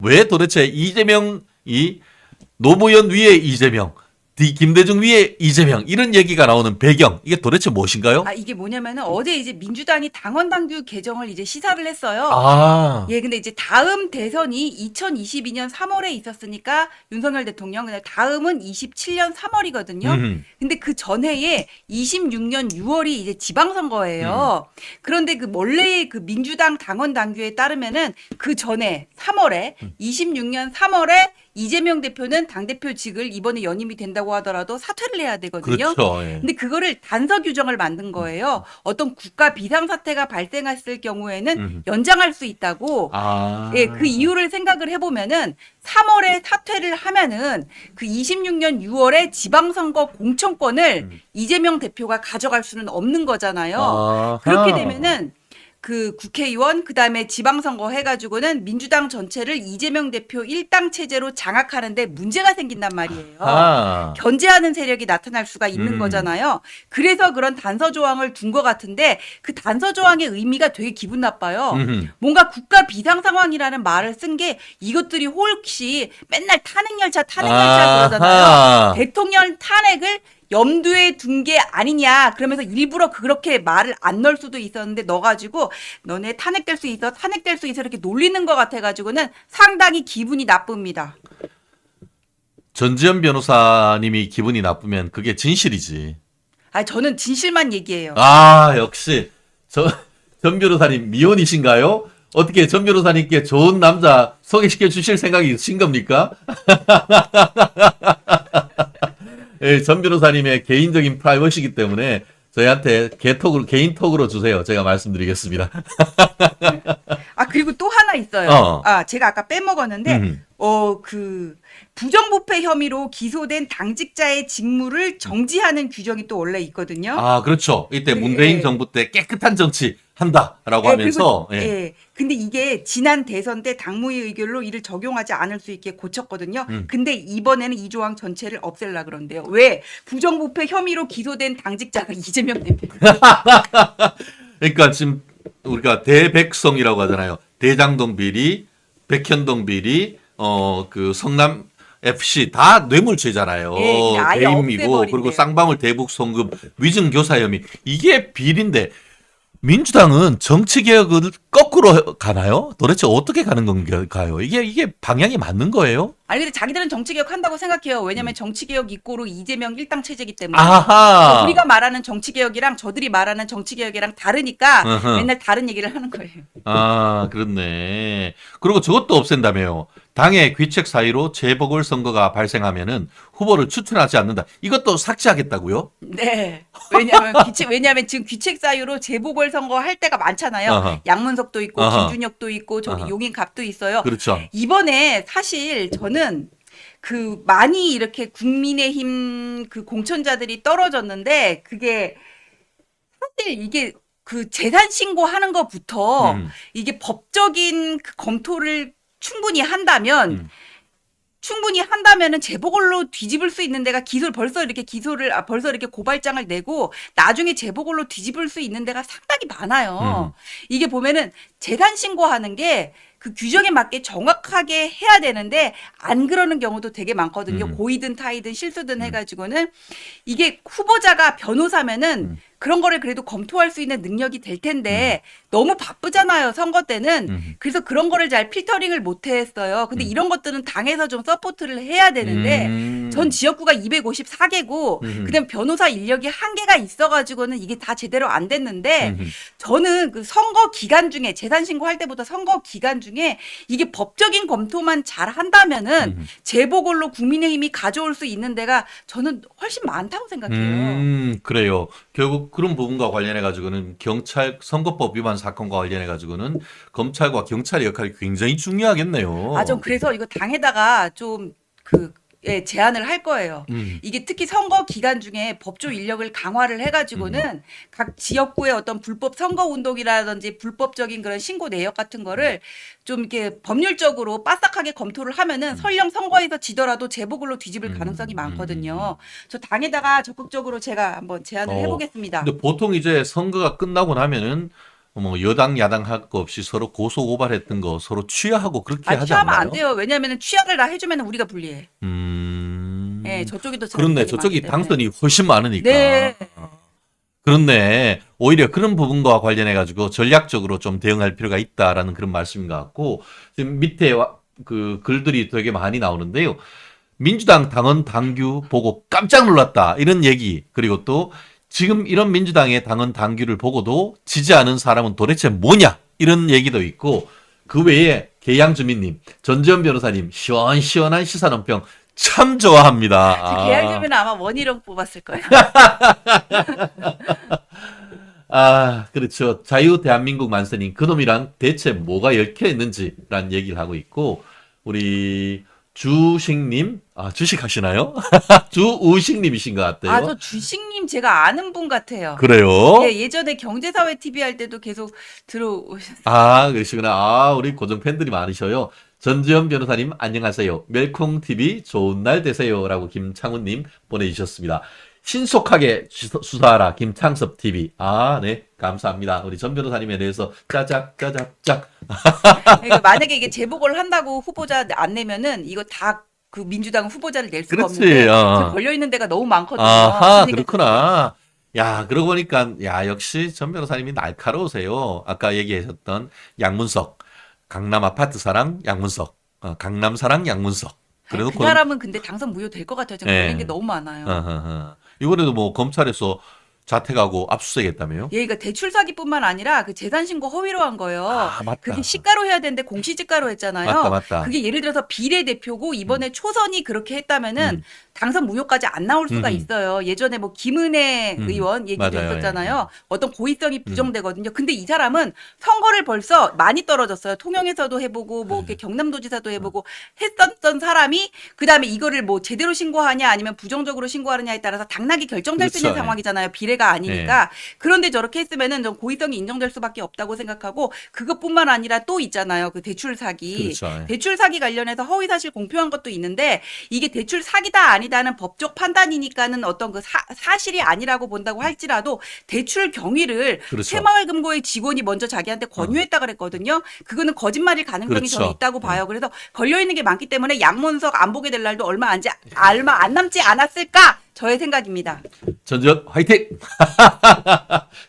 왜 도대체 이재명이 노무현 위에 이재명, 김대중 위에 이재명 이런 얘기가 나오는 배경 이게 도대체 무엇인가요? 아, 이게 뭐냐면은 어제 이제 민주당이 당원 당규 개정을 이제 시사를 했어요. 아, 예, 근데 이제 다음 대선이 2022년 3월에 있었으니까 윤석열 대통령, 근데 다음은 27년 3월이거든요. 근데 그 전해에 26년 6월이 이제 지방선거예요. 그런데 그 원래 그 민주당 당원 당규에 따르면은 그 전에 3월에 26년 3월에 이재명 대표는 당대표직을 이번에 연임이 된다고 하더라도 사퇴를 해야 되거든요. 그렇죠. 예. 근데 그거를 단서 규정을 만든 거예요. 어떤 국가 비상사태가 발생했을 경우에는 연장할 수 있다고. 아, 예, 그 이유를 생각을 해보면은 3월에 사퇴를 하면은 그 26년 6월에 지방선거 공천권을 이재명 대표가 가져갈 수는 없는 거잖아요. 아하. 그렇게 되면은 그 국회의원 그다음에 지방선거 해가지고는 민주당 전체를 이재명 대표 일당 체제로 장악하는데 문제가 생긴단 말이에요. 아, 견제하는 세력이 나타날 수가 있는 거잖아요. 그래서 그런 단서 조항을 둔 것 같은데 그 단서 조항의 의미가 되게 기분 나빠요. 뭔가 국가 비상 상황이라는 말을 쓴 게 이것들이 혹시 맨날 탄핵 열차 그러잖아요. 아하. 대통령 탄핵을 염두에 둔 게 아니냐. 그러면서 일부러 그렇게 말을 안 넣을 수도 있었는데 넣어가지고 너네 탄핵될 수 있어 이렇게 놀리는 것 같아가지고는 상당히 기분이 나쁩니다. 전지현 변호사님이 기분이 나쁘면 그게 진실이지. 아, 저는 진실만 얘기해요. 아, 역시 전 변호사님 미혼이신가요? 어떻게 전 변호사님께 좋은 남자 소개시켜 주실 생각이 있으신 겁니까? 예, 전 변호사님의 개인적인 프라이버시이기 때문에 저희한테 개인톡으로 주세요. 제가 말씀드리겠습니다. 아, 그리고 또 하나 있어요. 어. 아, 제가 아까 빼먹었는데, 음. 그, 부정부패 혐의로 기소된 당직자의 직무를 정지하는 규정이 또 원래 있거든요. 아, 그렇죠. 이때 예, 문재인 예. 정부 때 깨끗한 정치 한다라고 예, 하면서, 그리고, 예. 근데 이게 지난 대선 때 당무의 의결로 이를 적용하지 않을 수 있게 고쳤거든요. 근데 이번에는 이 조항 전체를 없앨라 그런데요. 왜? 부정부패 혐의로 기소된 당직자가 이재명 대표. 그러니까 지금 우리가 대백성이라고 하잖아요. 대장동 비리, 백현동 비리, 그 성남 FC 다 뇌물죄잖아요. 예, 그냥 아예 배임이고 없애버린대요. 그리고 쌍방울 대북 송금, 위증 교사 혐의 이게 비리인데 민주당은 정치 개혁을 거꾸로 가나요? 도대체 어떻게 가는 건가요? 이게 방향이 맞는 거예요? 아니, 근데 자기들은 정치개혁 한다고 생각해요. 왜냐면 정치개혁 이꼬르 이재명 일당 체제이기 때문에. 아하. 우리가 말하는 정치개혁이랑 저들이 말하는 정치개혁이랑 다르니까 어허. 맨날 다른 얘기를 하는 거예요. 아, 그렇네. 그리고 저것도 없앤다며요. 당의 귀책 사유로 재보궐선거가 발생하면은 후보를 추천하지 않는다. 이것도 삭제하겠다고요? 네. 왜냐면 지금 귀책 사유로 재보궐선거 할 때가 많잖아요. 어허. 양문석도 있고 어허. 김준혁도 있고 저기 어허. 용인갑도 있어요. 그렇죠. 이번에 사실 저는 그 많이 이렇게 국민의힘 그 공천자들이 떨어졌는데 그게 사실 이게 그 재산 신고하는 것부터 이게 법적인 그 검토를 충분히 한다면은 재보궐로 뒤집을 수 있는 데가 벌써 이렇게 고발장을 내고 나중에 재보궐로 뒤집을 수 있는 데가 상당히 많아요. 이게 보면은 재산 신고하는 게 그 규정에 맞게 정확하게 해야 되는데 안 그러는 경우도 되게 많거든요. 고의든 타의든 실수든 해가지고는 이게 후보자가 변호사면은 그런 거를 그래도 검토할 수 있는 능력이 될 텐데 너무 바쁘잖아요, 선거 때는. 그래서 그런 거를 잘 필터링을 못 했어요. 근데 이런 것들은 당에서 좀 서포트를 해야 되는데 전 지역구가 254개고 그다음에 변호사 인력이 한계가 있어가지고는 이게 다 제대로 안 됐는데 저는 그 선거 기간 중에 재산 신고할 때부터 선거 기간 중에 이게 법적인 검토만 잘 한다면은 재보궐로 국민의힘이 가져올 수 있는 데가 저는 훨씬 많다고 생각해요. 그래요. 결국 그런 부분과 관련해 가지고는 경찰 선거법 위반 사건과 관련해 가지고는 검찰과 경찰의 역할이 굉장히 중요하겠네요. 아, 전 그래서 이거 당에다가 좀 예, 제안을 할 거예요. 이게 특히 선거 기간 중에 법조 인력을 강화를 해가지고는 각 지역구의 어떤 불법 선거 운동이라든지 불법적인 그런 신고 내역 같은 거를 좀 이렇게 법률적으로 빠삭하게 검토를 하면은 설령 선거에서 지더라도 재보궐로 뒤집을 가능성이 많거든요. 저 당에다가 적극적으로 제가 한번 제안을 해보겠습니다. 근데 보통 이제 선거가 끝나고 나면은 뭐 여당 야당 할 거 없이 서로 고소 고발했던 거 서로 취하하고 그렇게 하지 취하면 않나요? 안 돼요. 왜냐하면 취하를 다 해주면 우리가 불리해. 예, 저쪽이 더 그렇네. 잘못된 게 저쪽이 많기 때문에. 당선이 훨씬 많으니까. 네. 그렇네. 오히려 그런 부분과 관련해 가지고 전략적으로 좀 대응할 필요가 있다라는 그런 말씀인 것 같고 지금 밑에 그 글들이 되게 많이 나오는데요. 민주당 당원 당규 보고 깜짝 놀랐다. 이런 얘기. 그리고 또 지금 이런 민주당의 당원 당규를 보고도 지지하는 사람은 도대체 뭐냐. 이런 얘기도 있고 그 외에 계양주민님, 전지현 변호사님 시원시원한 시사논평 참 좋아합니다. 계약금에는 아마 원희룡 뽑았을 거예요. 그렇죠. 자유 대한민국 만세님 그놈이랑 대체 뭐가 얽혀 있는지라는 얘기를 하고 있고 우리 주식님, 주식 하시나요? 주우식님이신 것 같아요. 저 주식님 제가 아는 분 같아요. 그래요? 예, 예전에 경제사회 TV 할 때도 계속 들어오셨어요. 그러시구나. 우리 고정 팬들이 많으셔요. 전지현 변호사님, 안녕하세요. 멜콩TV 좋은 날 되세요. 라고 김창훈님 보내주셨습니다. 신속하게 수사하라. 김창섭TV. 네. 감사합니다. 우리 전 변호사님에 대해서 짜작. 그러니까 만약에 이게 재보궐 한다고 후보자 안 내면은 이거 다 그 민주당 후보자를 낼 수가 그렇지. 없는데 지금 걸려 있는 데가 너무 많거든요. 아하, 그러니까 그렇구나. 야, 그러고 보니까, 역시 전 변호사님이 날카로우세요. 아까 얘기하셨던 양문석, 강남 아파트 사랑 양문석, 강남 사랑 양문석. 그래도 그 사람은 근데 당선 무효될 것 같아요. 지금 예. 걸린 게 너무 많아요. 이번에도 뭐 검찰에서 자택하고 압수수색했다며요? 예, 그러니까 대출 사기뿐만 아니라 그 재산 신고 허위로 한 거예요. 맞다. 그게 시가로 해야 되는데 공시지가로 했잖아요. 맞다. 그게 예를 들어서 비례대표고 이번에 초선이 그렇게 했다면은 당선 무효까지 안 나올 수가 있어요. 예전에 뭐 김은혜 의원 얘기도 맞아요. 있었잖아요. 어떤 고의성이 부정되거든요. 근데 이 사람은 선거를 벌써 많이 떨어졌어요. 통영에서도 해보고 뭐 이렇게 경남도지사도 해보고 했었던 사람이 그다음에 이거를 뭐 제대로 신고하냐 아니면 부정적으로 신고하느냐에 따라서 당락이 결정될 수 있는 그렇죠. 상황이잖아요. 비례가 아니니까. 그런데 저렇게 했으면은 좀 고의성이 인정될 수밖에 없다고 생각하고 그것뿐만 아니라 또 있잖아요. 그 대출 사기. 그렇죠. 대출 사기 관련해서 허위 사실 공표한 것도 있는데 이게 대출 사기다 아니다는 법적 판단이니까는 어떤 그 사실이 아니라고 본다고 할지라도 대출 경위를 그렇죠. 새마을금고의 직원이 먼저 자기한테 권유했다 그랬거든요. 그거는 거짓말일 가능성이 그렇죠. 저는 있다고 봐요. 그래서 걸려 있는 게 많기 때문에 양문석 안 보게 될 날도 얼마 안 남지 않았을까? 저의 생각입니다. 전지현 화이팅!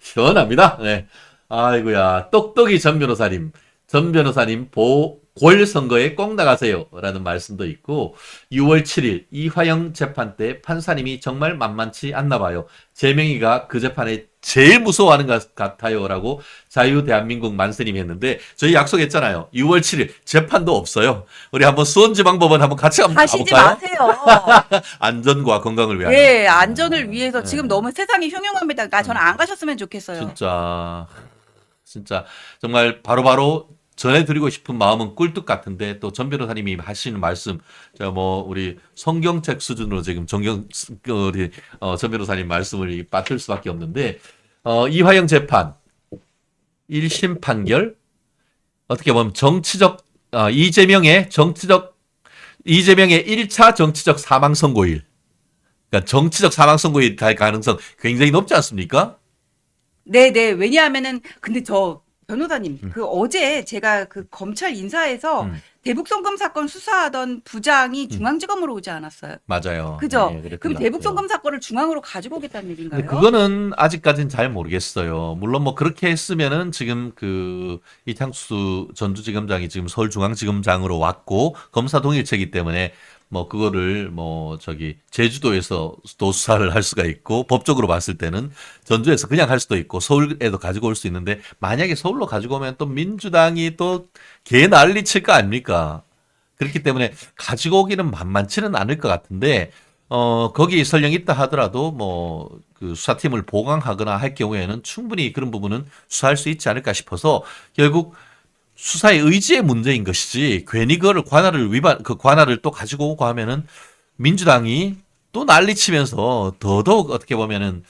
시원합니다. 네. 아이고야. 똑똑이 전 변호사님. 전 변호사님 보궐 선거에 꼭 나가세요. 라는 말씀도 있고 6월 7일 이화영 재판 때 판사님이 정말 만만치 않나 봐요. 재명이가 그 재판에 제일 무서워하는 것 같아요. 라고 자유 대한민국 만세님이 했는데 저희 약속했잖아요. 6월 7일 재판도 없어요. 우리 한번 수원지방법원 한번 같이 한번 가시지 가볼까요? 마세요. 안전과 건강을 위하여. 네, 안전을 위해서 지금 너무 세상이 흉흉합니다. 저는 안 가셨으면 좋겠어요. 진짜 정말 바로바로 전해드리고 싶은 마음은 꿀뚝 같은데 또 전 변호사님이 하시는 말씀 우리 성경책 수준으로 지금 우리 전 변호사님 말씀을 빠뜨릴 수밖에 없는데 이화영 재판 1심 판결 어떻게 보면 정치적 이재명의 1차 정치적 사망 선고일. 그러니까 정치적 사망 선고일 갈 가능성 굉장히 높지 않습니까? 네. 왜냐하면은 근데 저 변호사님 그 어제 제가 그 검찰 인사에서 대북 송금 사건 수사하던 부장이 중앙지검으로 오지 않았어요. 맞아요. 그죠? 네, 그럼 대북 송금 사건을 중앙으로 가지고 오겠다는 얘기인가요? 근데 그거는 아직까지는 잘 모르겠어요. 물론 뭐 그렇게 했으면은 지금 그 이창수 전주지검장이 지금 서울중앙지검장으로 왔고 검사 동일체이기 때문에 뭐 그거를 제주도에서 도 수사를 할 수가 있고 법적으로 봤을 때는 전주에서 그냥 할 수도 있고 서울에도 가지고 올 수 있는데 만약에 서울로 가지고 오면 또 민주당이 또 개 난리 칠 거 아닙니까? 그렇기 때문에 가지고 오기는 만만치는 않을 것 같은데 거기 설령 있다 하더라도 그 수사팀을 보강하거나 할 경우에는 충분히 그런 부분은 수사할 수 있지 않을까 싶어서 결국 수사의 의지의 문제인 것이지 괜히 그거를 관할을 또 가지고 오고 하면은 민주당이 또 난리치면서 더더욱 어떻게 보면은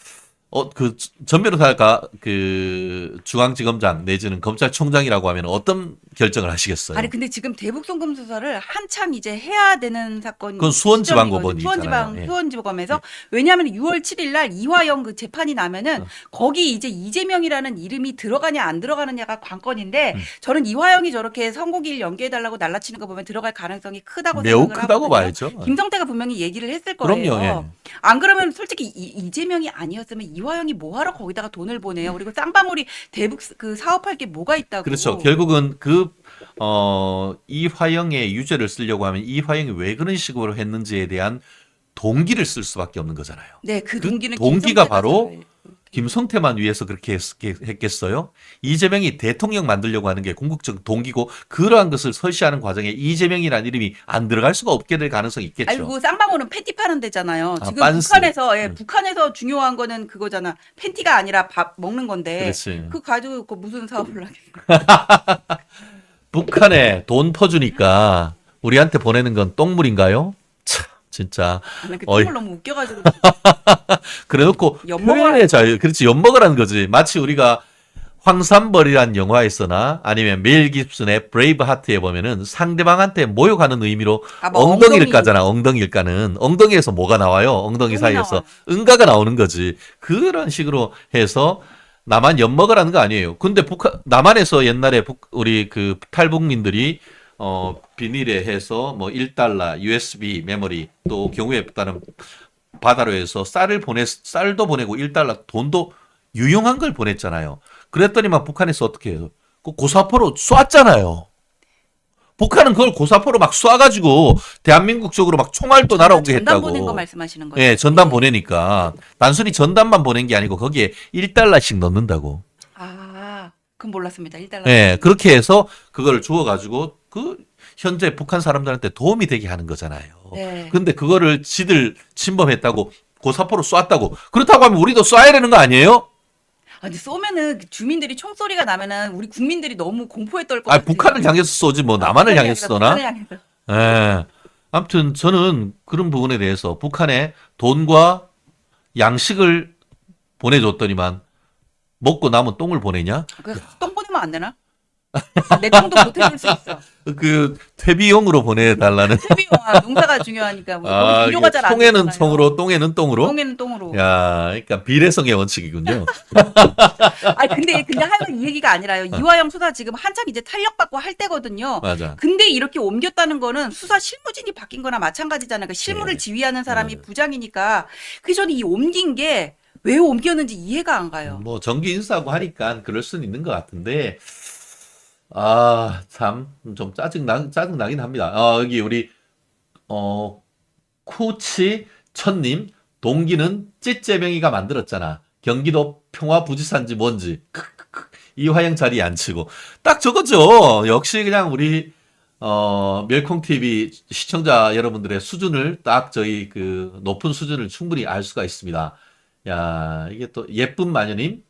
전 변호사가 그 중앙지검장 내지는 검찰총장이라고 하면 어떤 결정을 하시겠어요? 아니 근데 지금 대북 송금 수사를 한창 이제 해야 되는 사건. 그건 수원지방법원이 수원지방 있잖아요. 예. 수원지검에서 왜냐하면 6월 7일 날 이화영 그 재판이 나면은 거기 이제 이재명이라는 이름이 들어가냐 안 들어가느냐가 관건인데 저는 이화영이 저렇게 선고기일 연기해달라고 날라치는 거 보면 들어갈 가능성이 크다고 매우 생각을 크다고 하거든요. 봐야죠. 김성태가 분명히 얘기를 했을 거예요. 그럼요. 예. 안 그러면 솔직히 이재명이 아니었으면 이화영이 뭐하러 거기다가 돈을 보내요. 그리고 쌍방울이 대북 그 사업할 게 뭐가 있다고. 그렇죠. 결국은 이화영의 유죄를 쓰려고 하면 이화영이 왜 그런 식으로 했는지에 대한 동기를 쓸 수밖에 없는 거잖아요. 네, 그 동기는 동기가 김성태가 바로 써요. 김성태만 위해서 그렇게 했겠어요? 이재명이 대통령 만들려고 하는 게 궁극적 동기고 그러한 것을 설시하는 과정에 이재명이라는 이름이 안 들어갈 수가 없게 될 가능성이 있겠죠. 아이고 쌍방울은 팬티 파는 데잖아요. 아, 지금 빤스. 북한에서 북한에서 중요한 거는 그거잖아. 팬티가 아니라 밥 먹는 건데. 그렇지. 그 가지고 그 무슨 사업을 하겠어. 북한에 돈 퍼주니까 우리한테 보내는 건 똥물인가요? 참 진짜 나는 그 어이. 똥을 너무 웃겨가지고. 그래놓고 엿먹어라. 표현의 자유, 그렇지 엿먹으라는 거지. 마치 우리가 황산벌이란 영화에 있어나 아니면 멜 깁슨의 브레이브 하트에 보면은 상대방한테 모욕하는 의미로 뭐 엉덩이를 엉덩이. 까잖아. 엉덩이를 까는 엉덩이에서 뭐가 나와요? 엉덩이 똥이 사이에서 나와요. 응가가 나오는 거지. 그런 식으로 해서 나만 엿먹으라는 거 아니에요. 근데 남한에서 옛날에 우리 그 탈북민들이 비닐에 해서 뭐 1달러, USB 메모리 또 경우에 따른 바다로 해서 쌀도 보내고 1달러 돈도 유용한 걸 보냈잖아요. 그랬더니만 북한에서 어떻게 해요? 그 고사포로 쐈잖아요. 북한은 그걸 고사포로 막 쏴가지고 대한민국 쪽으로 막 총알도 날아오게 전단 했다고. 보낸 거 말씀하시는 거예요? 예, 전단 보내니까 단순히 전단만 보낸 게 아니고 거기에 1달러씩 넣는다고. 아, 그건 몰랐습니다. 1달러. 예, 그렇게 해서 그걸 주워가지고 현재 북한 사람들한테 도움이 되게 하는 거잖아요. 네. 근데 그거를 지들 침범했다고 고사포로 쐈다고. 그렇다고 하면 우리도 쏴야 되는 거 아니에요? 아니 쏘면은 그 주민들이 총소리가 나면은 우리 국민들이 너무 공포에 떨 것 아, 같아요. 북한을 향해서 쏘지 뭐 남한을 향해서 쏘나? 북한을 향해서. 예. 아무튼 저는 그런 부분에 대해서 북한에 돈과 양식을 보내줬더니만 먹고 남은 똥을 보내냐? 똥 보내면 안 되나? 내 똥도 보태줄 수 있어. 그 퇴비용으로 보내달라는. 퇴비용아 농사가 중요하니까 우리 비료가 이게 잘 안 통에는 되잖아요. 통으로, 똥에는 똥으로. 똥에는 똥으로. 야, 그러니까 비례성의 원칙이군요. 아니 근데 하여간 이 얘기가 아니라요. 이화영 수사 지금 한창 이제 탄력받고 할 때거든요. 맞아. 근데 이렇게 옮겼다는 거는 수사 실무진이 바뀐 거나 마찬가지잖아요. 그러니까 실무를 네. 지휘하는 사람이 네. 부장이니까. 그래서 저는 이 옮긴 게 왜 옮겼는지 이해가 안 가요. 뭐 정기 인사하고 하니까 그럴 수는 있는 것 같은데, 아, 참 좀 짜증나긴 합니다. 여기 우리 쿠치 천님, 동기는 찌째명이가 만들었잖아. 경기도 평화부지사인지 뭔지. 이화영 자리에 앉히고 딱 저거죠. 역시 그냥 우리 멸콩 TV 시청자 여러분들의 수준을 딱 저희 그 높은 수준을 충분히 알 수가 있습니다. 야, 이게 또 예쁜 마녀님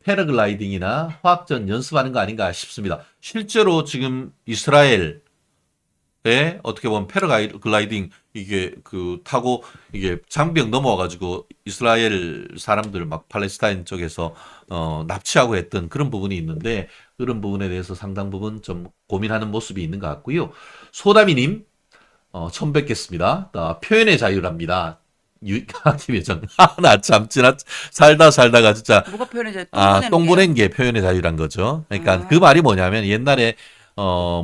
패러글라이딩이나 화학전 연습하는 거 아닌가 싶습니다. 실제로 지금 이스라엘에 어떻게 보면 패러글라이딩 이게 타고 이게 장벽 넘어와가지고 이스라엘 사람들 막 팔레스타인 쪽에서 납치하고 했던 그런 부분이 있는데 그런 부분에 대해서 상당 부분 좀 고민하는 모습이 있는 것 같고요. 소다미님 처음 뵙겠습니다. 표현의 자유랍니다. 김혜정. 나 참, 살다가 진짜. 뭐가 표현해져? 똥 보낸 게 표현의 자유란 거죠. 그러니까 그 말이 뭐냐면 옛날에,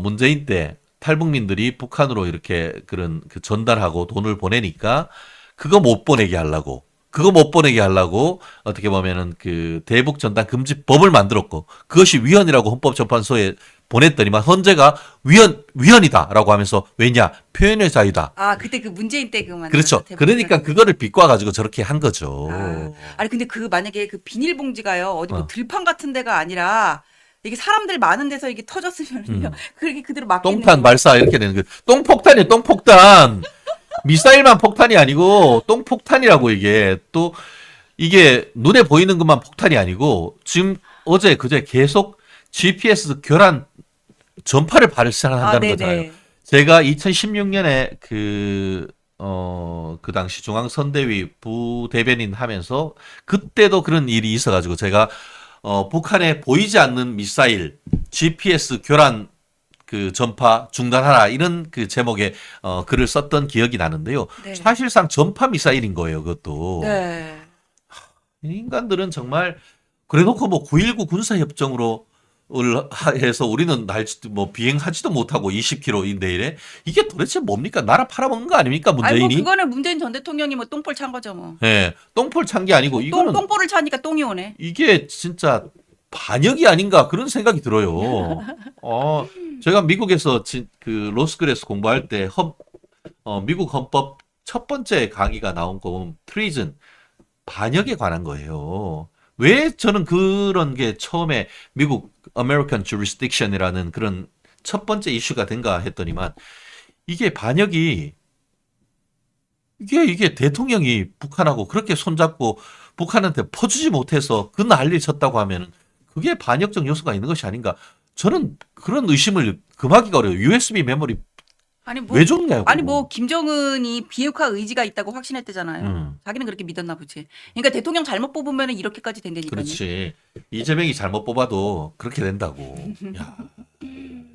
문재인 때 탈북민들이 북한으로 이렇게 그 전달하고 돈을 보내니까 그거 못 보내게 하려고 어떻게 보면은 그 대북 전단 금지법을 만들었고 그것이 위헌이라고 헌법재판소에 보냈더니만 헌재가 위헌이다라고 하면서 왜냐 표현의 자유다. 아 그때 그 문재인 때 그만. 그렇죠. 그러니까 그거를 비꼬아 가지고 저렇게 한 거죠. 아니 근데 만약에 그 비닐봉지가요 어디 뭐 어. 들판 같은 데가 아니라 이게 사람들 많은 데서 이게 터졌으면요 그렇게 그대로 막 똥탄 발사 이렇게 되는 거. 똥폭탄이에요. 똥폭탄. 미사일만 폭탄이 아니고 똥폭탄이라고 이게 또 이게 눈에 보이는 것만 폭탄이 아니고 지금 어제 그제 계속 GPS 교란 전파를 발생한다는 거잖아요. 제가 2016년에 그 당시 중앙선대위 부대변인 하면서 그때도 그런 일이 있어가지고 제가 북한에 보이지 않는 미사일, GPS 교란 그 전파 중단하라 이런 그 제목의 글을 썼던 기억이 나는데요. 네. 사실상 전파 미사일인 거예요, 그것도. 네. 이 인간들은 정말 그래놓고 뭐 9.19 군사협정으로 해서 우리는 뭐 비행하지도 못하고 20km인데 이래 이게 도대체 뭡니까? 나라 팔아먹는 거 아닙니까 아니 뭐 문재인이? 그거는 문재인 전 대통령이 뭐 똥볼 찬 거죠 뭐. 예, 똥볼 찬 게 아니고 이거는 똥볼을 차니까 똥이 오네. 이게 진짜 반역이 아닌가 그런 생각이 들어요. 제가 미국에서 그 로스쿨에서 공부할 때 미국 헌법 첫 번째 강의가 나온 거 보면 프리즌 반역에 관한 거예요. 왜 저는 그런 게 처음에 미국 American Jurisdiction이라는 그런 첫 번째 이슈가 된가 했더니만 이게 반역이 이게 대통령이 북한하고 그렇게 손잡고 북한한테 퍼주지 못해서 그 난리 쳤다고 하면 그게 반역적 요소가 있는 것이 아닌가. 저는 그런 의심을 금하기가 어려워요. USB 메모리 아니 뭐 왜 줬나요? 아니 그거? 뭐 김정은이 비핵화 의지가 있다고 확신했대잖아요. 자기는 그렇게 믿었나 보지. 그러니까 대통령 잘못 뽑으면 이렇게까지 된다니까요. 그렇지. 이재명이 잘못 뽑아도 그렇게 된다고. 야,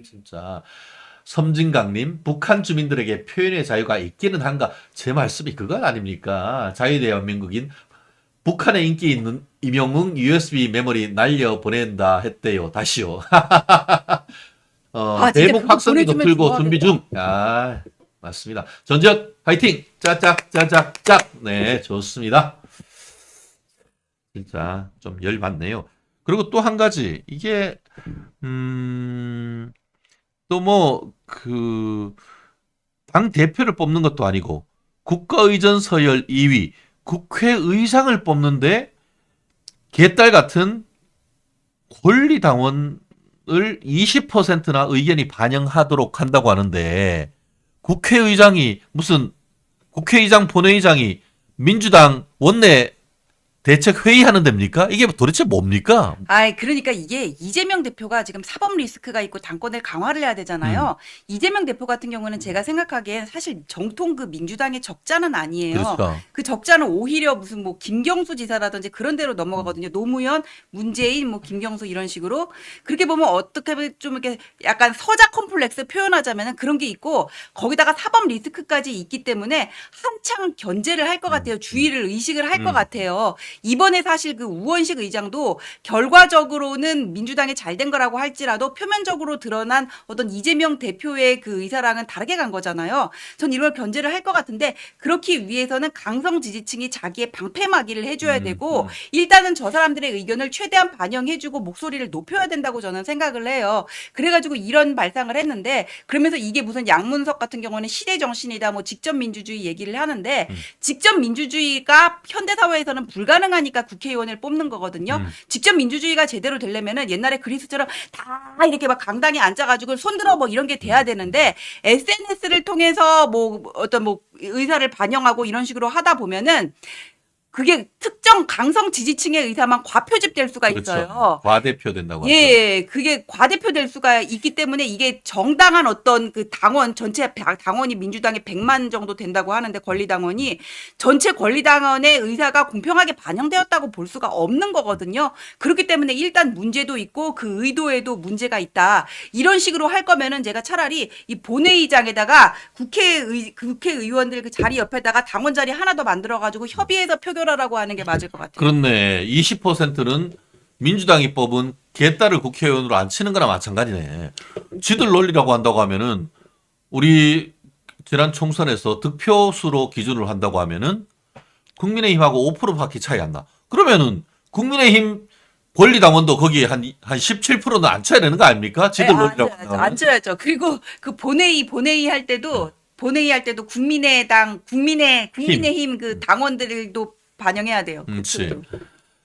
진짜. 섬진강님, 북한 주민들에게 표현의 자유가 있기는 한가? 제 말씀이 그건 아닙니까? 자유대한민국인 북한에 인기 있는 임영웅 USB 메모리 날려 보낸다 했대요. 다시요. 진짜 대북 그거 확성기도 보내주면 틀고 좋아하겠다. 준비 중. 맞습니다. 전적 화이팅! 짜짝짜짝짝. 네, 좋습니다. 진짜 좀 열받네요. 그리고 또 한 가지 이게 또 뭐 그 당 대표를 뽑는 것도 아니고 국가의전 서열 2위 국회의장을 뽑는데 개딸 같은 권리당원을 20%나 의견이 반영하도록 한다고 하는데 국회의장이 무슨 국회의장 본회의장이 민주당 원내 대책 회의하는 데입니까? 이게 도대체 뭡니까? 그러니까 이게 이재명 대표가 지금 사법 리스크가 있고 당권을 강화를 해야 되잖아요. 이재명 대표 같은 경우는 제가 생각하기엔 사실 정통 그 민주당의 적자는 아니에요. 그렇죠. 그 적자는 오히려 무슨 뭐 김경수 지사라든지 그런 데로 넘어가거든요. 노무현, 문재인, 뭐 김경수 이런 식으로. 그렇게 보면 어떻게 보면 좀 이렇게 약간 서자 컴플렉스 표현하자면은 그런 게 있고 거기다가 사법 리스크까지 있기 때문에 한창 견제를 할 것 같아요. 주의를 의식을 할 것 같아요. 이번에 사실 그 우원식 의장도 결과적으로는 민주당이 잘 된 거라고 할지라도 표면적으로 드러난 어떤 이재명 대표의 그 의사랑은 다르게 간 거잖아요. 전 이걸 견제를 할 것 같은데 그렇기 위해서는 강성 지지층이 자기의 방패막이를 해줘야 되고 일단은 저 사람들의 의견을 최대한 반영해주고 목소리를 높여야 된다고 저는 생각을 해요. 그래가지고 이런 발상을 했는데 그러면서 이게 무슨 양문석 같은 경우는 시대 정신이다 뭐 직접 민주주의 얘기를 하는데 직접 민주주의가 현대사회에서는 불가능하니까 국회의원을 뽑는 거거든요. 직접 민주주의가 제대로 되려면은 옛날에 그리스처럼 다 이렇게 막 강당에 앉아가지고 손들어 뭐 이런 게 돼야 되는데 SNS를 통해서 뭐 어떤 뭐 의사를 반영하고 이런 식으로 하다 보면은 그게 특정 강성 지지층의 의사만 과표집될 수가 있어요. 그렇죠. 과대표 된다고 하죠. 예, 그게 과대표될 수가 있기 때문에 이게 정당한 어떤 그 당원 전체 당원이 민주당에 100만 정도 된다고 하는데 권리당원이 전체 권리당원의 의사가 공평하게 반영되었다고 볼 수가 없는 거거든요. 그렇기 때문에 일단 문제도 있고 그 의도에도 문제가 있다. 이런 식으로 할 거면은 제가 차라리 이 본회의장에다가 국회의원들 그 자리 옆에다가 당원 자리 하나 더 만들어 가지고 협의해서 표결하라고 하는 게 맞을 것 같아요. 그렇네. 20%는 민주당이 뽑은 개딸을 국회의원으로 안 치는 거나 마찬가지네. 지들 논리라고 한다고 하면은 우리 지난 총선에서 득표수로 기준으로 한다고 하면은 국민의힘하고 5%밖에 차이 안 나. 그러면은 국민의힘 권리당원도 거기에 한 17%는 안 쳐야 되는 거 아닙니까? 지들 논리라고 한다고 하면. 앉아야죠. 그리고 그 본회의 할 때도 국민의힘 그 당원들도 반영해야 돼요. 그렇지. 그쪽도.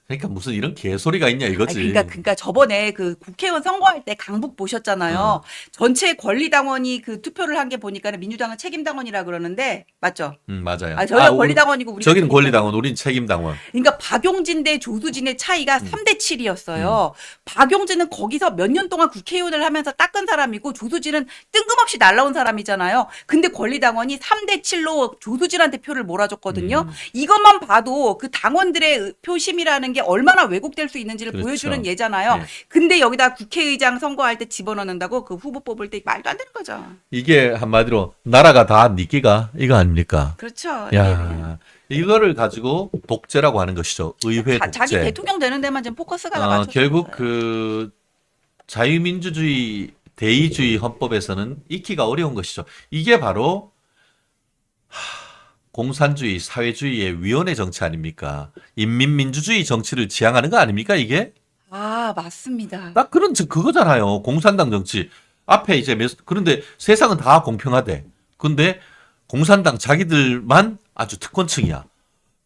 그러니까 무슨 이런 개소리가 있냐 이거지. 그러니까 저번에 그 국회의원 선거할 때 강북 보셨잖아요. 전체 권리당원이 그 투표를 한 게 보니까는 민주당은 책임당원이라 그러는데 맞죠? 맞아요. 저희가 권리당원이고 우리 저기는 권리당원, 우린 책임당원. 그러니까 박용진 대 조수진의 차이가 3대 7이었어요. 박용진은 거기서 몇 년 동안 국회의원을 하면서 닦은 사람이고 조수진은 뜬금없이 날라온 사람이잖아요. 근데 권리당원이 3대 7로 조수진한테 표를 몰아줬거든요. 이것만 봐도 그 당원들의 표심이라는 게 얼마나 왜곡될 수 있는지를 그렇죠. 보여주는 예잖아요. 네. 근데 여기다 국회의장 선거할 때 집어넣는다고 그 후보 뽑을 때 말도 안 되는 거죠. 이게 한마디로 나라가 다 니끼가 이거 아닙니까? 그렇죠. 예. 야, 이거를 가지고 독재라고 하는 것이죠. 의회 독재. 자기 대통령 되는 데만 지금 포커스가 맞춰져 결국 있어요. 그 자유민주주의 대의주의 헌법에서는 익히가 어려운 것이죠. 이게 바로 공산주의 사회주의의 위원회 정치 아닙니까? 인민민주주의 정치를 지향하는 거 아닙니까 이게? 아, 맞습니다. 딱 그런 그거잖아요. 공산당 정치. 앞에 이제 그런데 세상은 다 공평하대. 근데 공산당 자기들만 아주 특권층이야.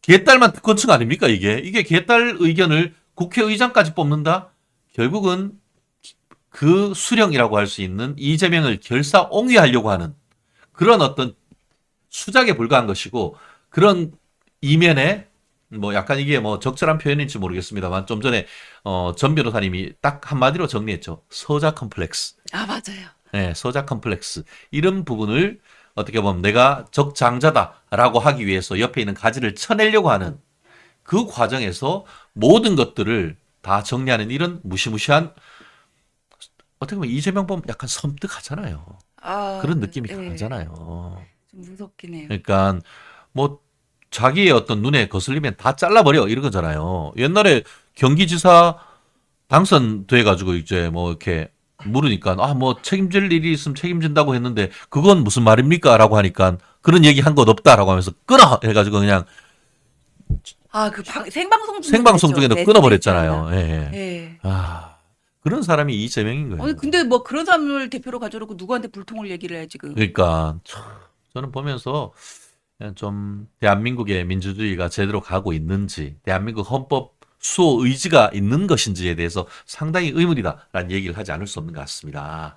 개딸만 특권층 아닙니까 이게? 이게 개딸 의견을 국회의장까지 뽑는다? 결국은 그 수령이라고 할 수 있는 이재명을 결사옹위하려고 하는 그런 어떤 수작에 불과한 것이고, 그런 이면에 뭐 약간 이게 뭐 적절한 표현인지 모르겠습니다만 좀 전에 전 변호사님이 딱 한마디로 정리했죠. 서자 컴플렉스. 아, 맞아요. 네, 서자 컴플렉스. 이런 부분을 어떻게 보면 내가 적장자다라고 하기 위해서 옆에 있는 가지를 쳐내려고 하는 그 과정에서 모든 것들을 다 정리하는 이런 무시무시한, 어떻게 보면 이재명 보면 약간 섬뜩하잖아요. 아, 그런 느낌이 예. 강하잖아요. 좀 무섭긴 해요. 그러니까 뭐 자기의 어떤 눈에 거슬리면 다 잘라버려 이런 거잖아요. 옛날에 경기지사 당선돼 가지고 이제 뭐 이렇게 물으니까 아 뭐 책임질 일이 있으면 책임진다고 했는데 그건 무슨 말입니까?라고 하니까 그런 얘기 한 것 없다라고 하면서 끊어 해가지고 그냥 아, 그 생방송 중에 생방송 그랬죠. 중에도 끊어버렸잖아요. 예. 예. 예. 아 그런 사람이 이재명인 거예요. 아니, 근데 뭐 그런 사람을 대표로 가져놓고 누구한테 불통을 얘기를 해 지금. 그러니까 참, 저는 보면서 그냥 좀 대한민국의 민주주의가 제대로 가고 있는지, 대한민국 헌법 수호 의지가 있는 것인지에 대해서 상당히 의문이다라는 얘기를 하지 않을 수 없는 것 같습니다.